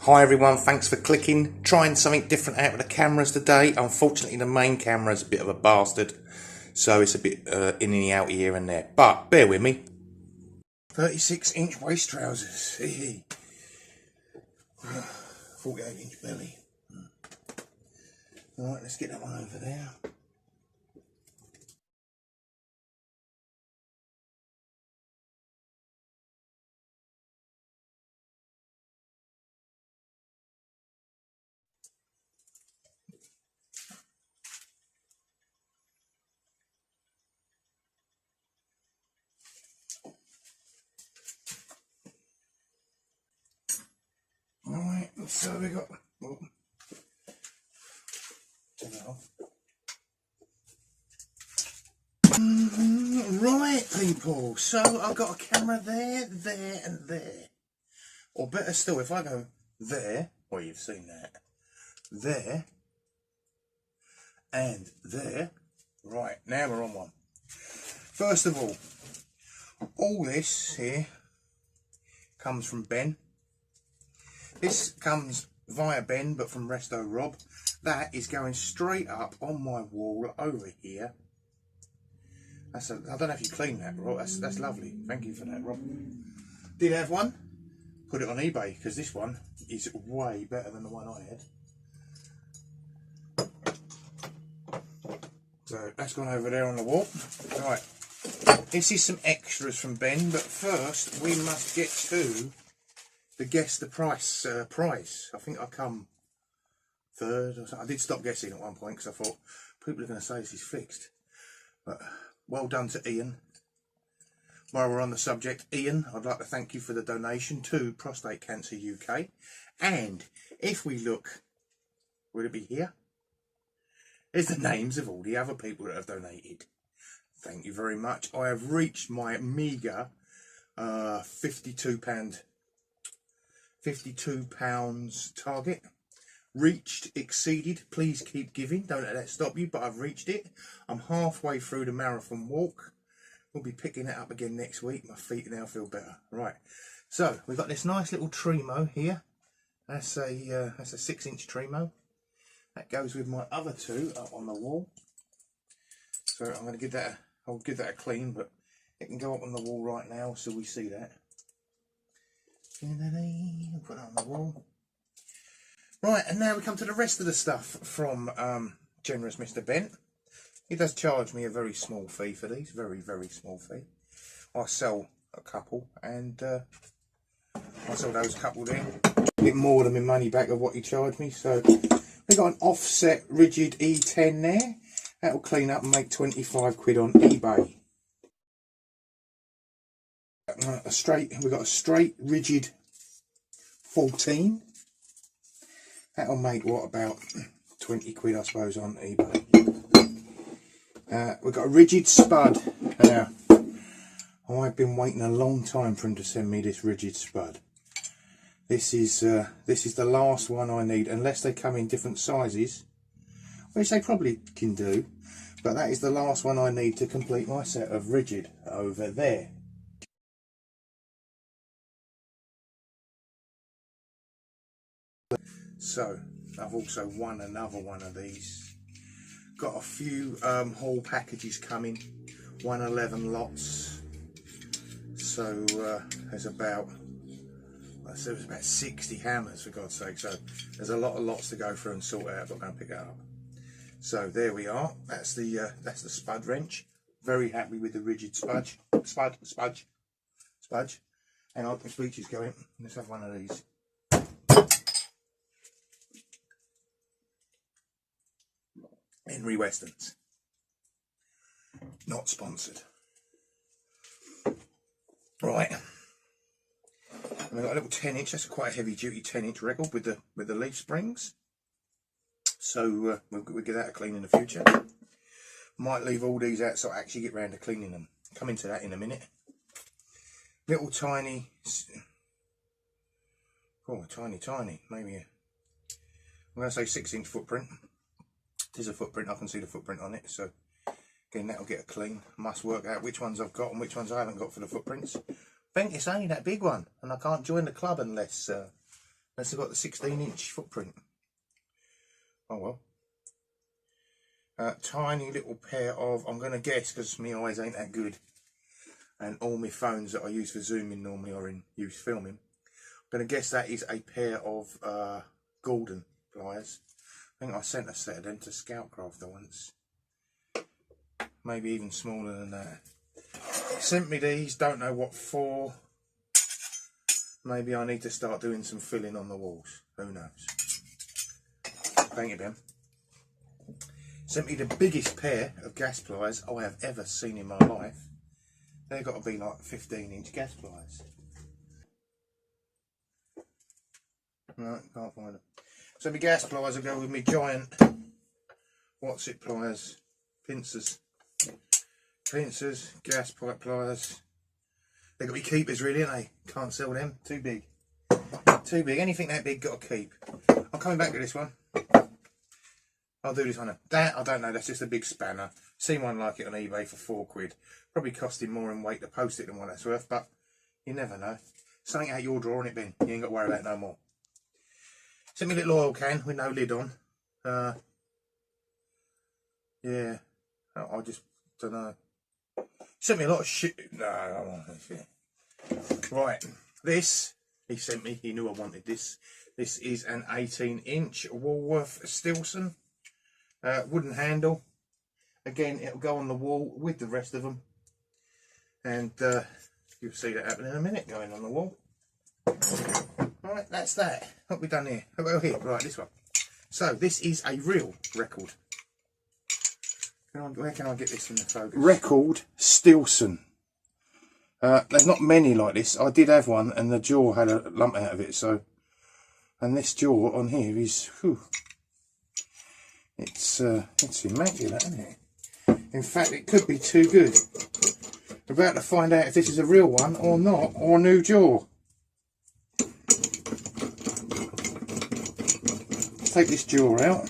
Hi everyone, thanks for clicking. Trying something different out with the cameras today. Unfortunately the main camera is a bit of a bastard, so it's a bit in and out here and there, but bear with me. 36-inch waist trousers, 48-inch belly. Alright, let's get that one over there. Alright, so we got... Oh, turn that off. Right, people, so I've got a camera there, there and there. Or better still, if I go there, well you've seen that, there, and there. Right, now we're on one. First of all this here comes from Ben. This comes via Ben, but from Resto Rob. That is going straight up on my wall over here. I don't know if you cleaned that, Rob. That's lovely. Thank you for that, Rob. Did have one. Put it on eBay because this one is way better than the one I had. So that's gone over there on the wall. Right. This is some extras from Ben, but first we must get to the guess the price prize. I think I come third or something. I did stop guessing at one point because I thought people are going to say this is fixed. But well done to Ian. While we're on the subject, Ian, I'd like to thank you for the donation to Prostate Cancer UK. And if we look, would it be here? There's the names of all the other people that have donated. Thank you very much. I have reached my meagre £52 target. Reached, exceeded. Please keep giving. Don't let that stop you, but I've reached it. I'm halfway through the marathon walk. We'll be picking it up again next week. My feet now feel better. Right. So we've got this nice little Tremo here. That's a 6-inch Tremo. That goes with my other two up on the wall. So I'm going to give that. I'll give that a clean, but it can go up on the wall right now, so we see that. Put it on the wall. Right, and now we come to the rest of the stuff from generous Mr. Bent. He does charge me a very small fee for these, very, very small fee. I sell a couple, and I sold those couple there. A bit more than my money back of what he charged me. So we got an offset rigid E10 there. That'll clean up and make 25 quid on eBay. We got a straight rigid 14. That'll make what, about 20 quid I suppose on eBay. We've got a rigid Spud. Now, I've been waiting a long time for him to send me this rigid Spud. This is the last one I need, unless they come in different sizes, which they probably can do, but that is the last one I need to complete my set of rigid over there. So I've also won another one of these. Got a few haul packages coming, 111 lots. So there's about 60 hammers, for God's sake. So there's a lot of lots to go through and sort out. But I'm going to pick it up. So there we are. That's the Spud wrench. Very happy with the rigid spudge. Spudge. Hang on, my speech is going. Let's have one of these. Henry Weston's. Not sponsored. Right. And we've got a little 10-inch. That's quite a heavy-duty 10-inch record with the leaf springs. So we'll give that a clean in the future. Might leave all these out so I actually get round to cleaning them. Come into that in a minute. Little tiny. Oh, tiny. Maybe I'm going to say 6-inch footprint. There's a footprint. I can see the footprint on it. So again, that'll get a clean. Must work out which ones I've got and which ones I haven't got for the footprints. I think it's only that big one, and I can't join the club unless Unless I've got the 16-inch footprint. Oh well. Tiny little pair of, I'm going to guess because my eyes ain't that good, and all my phones that I use for zooming normally are in use filming. I'm going to guess that is a pair of Gordon pliers. I think I sent a set of them to Scoutcrafter once. Maybe even smaller than that. Sent me these, don't know what for. Maybe I need to start doing some filling on the walls. Who knows? Thank you, Ben. Sent me the biggest pair of gas pliers I have ever seen in my life. They've got to be like 15-inch gas pliers. No, can't find them. So my gas pliers will go with my giant, what's it pliers, pincers, gas pipe pliers. They've got to be keepers really, ain't they? Can't sell them, too big. Too big, anything that big got to keep. I'm coming back to this one. I'll do this one. That, I don't know, that's just a big spanner. Seen one like it on eBay for £4. Probably costing more in weight to post it than what that's worth, but you never know. Something out your drawer, it, Ben. You ain't got to worry about it no more. Sent me a little oil can with no lid on. Yeah, I just don't know. Sent me a lot of shit. No, I don't want this shit. Right, this he sent me. He knew I wanted this. This is an 18-inch Woolworth Stilson wooden handle. Again, it'll go on the wall with the rest of them, and you'll see that happen in a minute. Going on the wall. Right, that's that. What have we done here? Oh, here, right, this one. So, this is a real record. Where can I get this in the focus? Record Stilson. There's not many like this. I did have one, and the jaw had a lump out of it. So, and this jaw on here is, whew, it's immaculate, isn't it? In fact, it could be too good. We're about to find out if this is a real one or not, or a new jaw. Take this jaw out.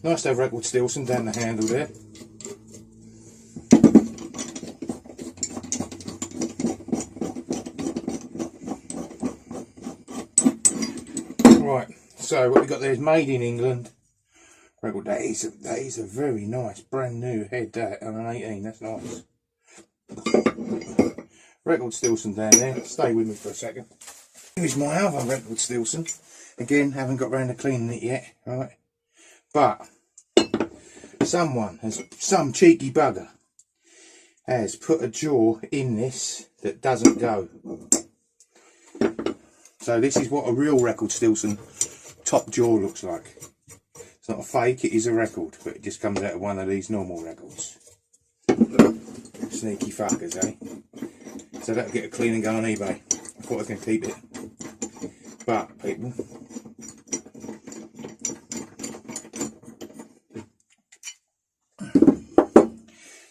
Nice to have record Stilson down the handle there. Right, so what we got there is made in England. Record, that is a very nice brand new head, that on an 18. That's nice. Record Stilson down there. Stay with me for a second. Here's my other record Stilson. Again, haven't got round to cleaning it yet, right? But some cheeky bugger has put a jaw in this that doesn't go. So this is what a real record Stilson top jaw looks like. It's not a fake, it is a record, but it just comes out of one of these normal records. Sneaky fuckers, eh? So that'll get a clean and go on eBay. I thought I was going to keep it. But, people,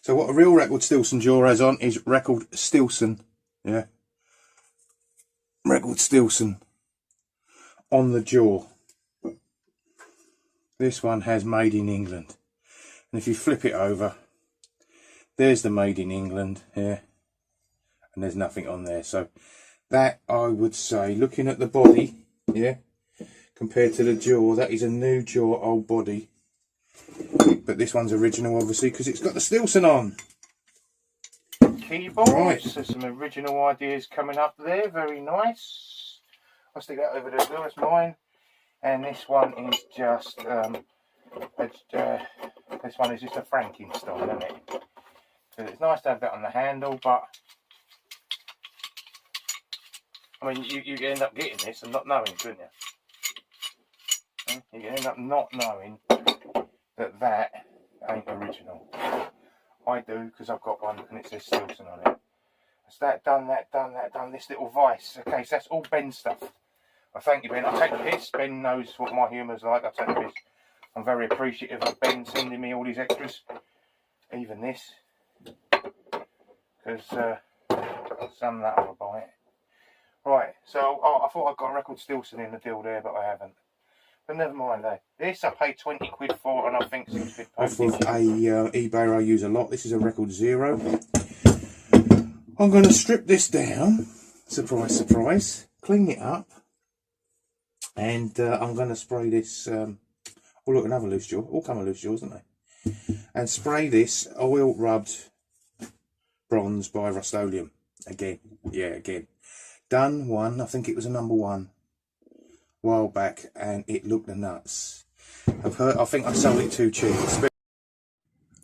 so what a real record Stilson jaw has on is record Stilson, yeah, record Stilson on the jaw. This one has made in England, and if you flip it over, there's the made in England here, and there's nothing on there. So that, I would say, looking at the body, yeah, compared to the jaw, that is a new jaw, old body. But this one's original, obviously, because it's got the Stilson on. Keyboards, right. So some original ideas coming up there, very nice. I'll stick that over there as well, that's mine. And this one is just, this one is just a Frankenstein, isn't it? So it's nice to have that on the handle, but I mean, you can end up getting this and not knowing, couldn't you? You can end up not knowing that ain't original. I do, because I've got one and it says Stilson on it. It's that done, this little vice. Okay, so that's all Ben stuff. I thank you, Ben. I take the piss. Ben knows what my humour's like. I take the piss. I'm very appreciative of Ben sending me all these extras. Even this. Because some of that I'll buy it. Right, so I thought I got a record Stilson in the deal there, but I haven't. But never mind, though. This I paid 20 quid for, and I think 6 quid postage. Off of a eBay I use a lot. This is a record Zero. I'm going to strip this down. Surprise, surprise. clean it up, and I'm going to spray this. Oh look, another loose jaw. All come with loose jaws, don't they? And spray this oil rubbed bronze by Rust-Oleum again. Yeah, again. Done one. I think it was a number 1 a while back, and it looked the nuts. I think I sold it too cheap.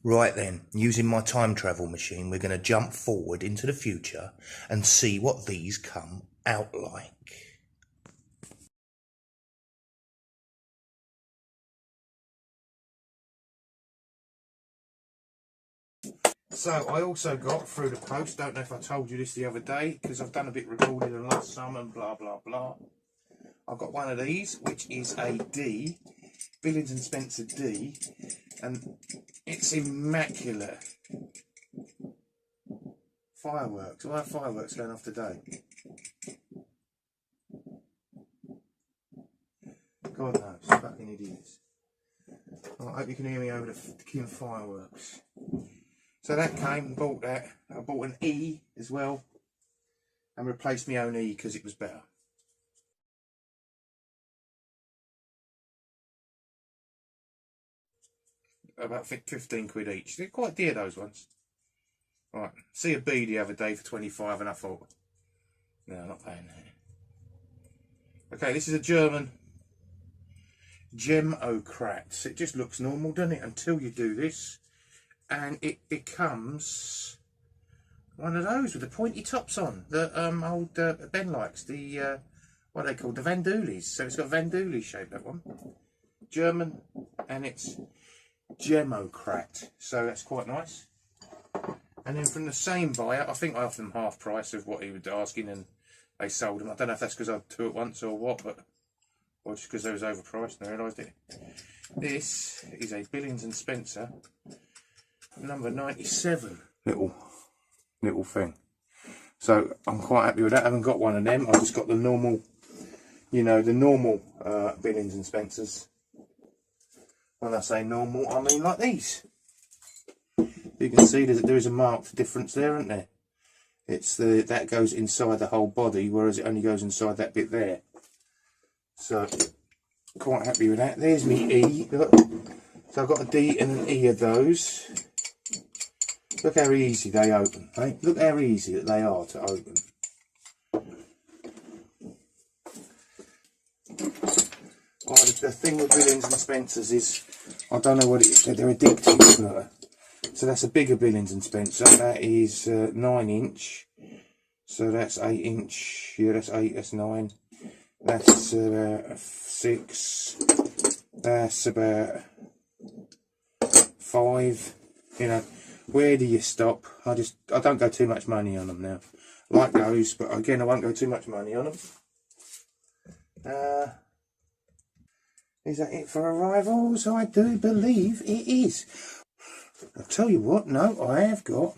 Right then, using my time travel machine, we're going to jump forward into the future and see what these come out like. So I also got through the post, don't know if I told you this the other day, because I've done a bit recording and lost some and blah blah blah. I've got one of these, which is a D, Billings and Spencer D, and it's immaculate. Fireworks. Why are fireworks going off today? God knows, fucking idiots. Well, I hope you can hear me over the fucking fireworks. So that came and bought that. I bought an E as well and replaced my own E because it was better. About 15 quid each. They're quite dear, those ones. Right, see a B the other day for 25 and I thought, no, I'm not paying that. Okay, this is a German Gemocrat. It just looks normal, doesn't it, until you do this. And it becomes one of those with the pointy tops on that old Ben likes. The what are they called? The Van Doolies. So it's got a Van Dooley shape, that one. German, and it's Gemocrat. So that's quite nice. And then from the same buyer, I think I offered them half price of what he was asking, and they sold them. I don't know if that's because I had 2 at once or what, but or just because they was overpriced and I realised it. This is a Billings and Spencer number 97 little thing. So I'm quite happy with that. I haven't got one of them. I've just got the normal, you know, the normal Billings and Spencers. When I say normal, I mean like these. You can see there is a marked difference there, isn't there? It's that goes inside the whole body, whereas it only goes inside that bit there. So quite happy with that. There's me E. Look. So I've got a D and an E of those. Look how easy they open, eh? Look how easy that they are to open. Well, the thing with Billings and Spencers is, I don't know what it is, they're addictive. Look. So that's a bigger Billings and Spencer. That is 9 inch. So that's 8 inch. Yeah, that's 8, that's 9. That's 6. That's about 5. You know. Where do you stop? I don't go too much money on them now. Like those, but again, I won't go too much money on them. Is that it for arrivals? I do believe it is. I'll tell you what, no, I have got.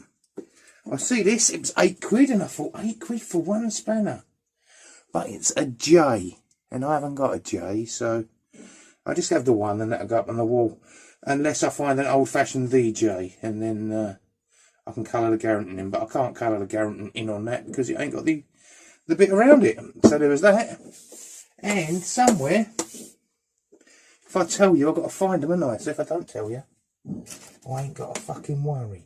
I see this, it was 8 quid, and I thought 8 quid for one spanner. But it's a J, and I haven't got a J, so I just have the one, and that'll go up on the wall. Unless I find an old-fashioned VJ, and then I can colour the Garrington in. But I can't colour the Garrington in on that because it ain't got the bit around it. So there was that. And somewhere, if I tell you, I've got to find them, haven't I? So if I don't tell you, I ain't got to fucking worry.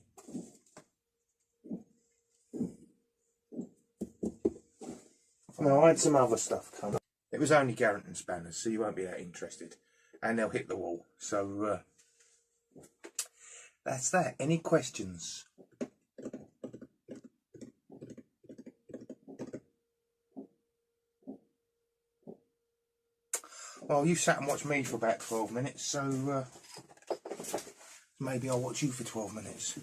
Now, I had some other stuff come up. It was only Garrington spanners, so you won't be that interested. And they'll hit the wall. So, that's that. Any questions? Well, you sat and watched me for about 12 minutes, so maybe I'll watch you for 12 minutes.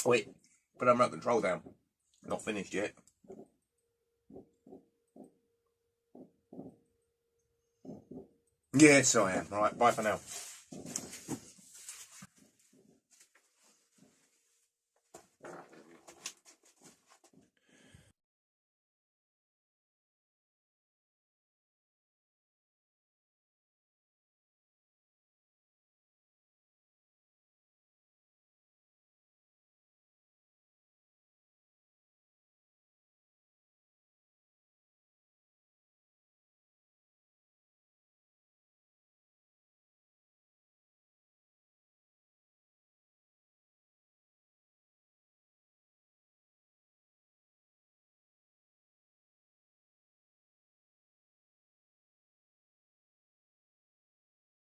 Wait, put our remote control down. Not finished yet. Yes, I am. Right, bye for now.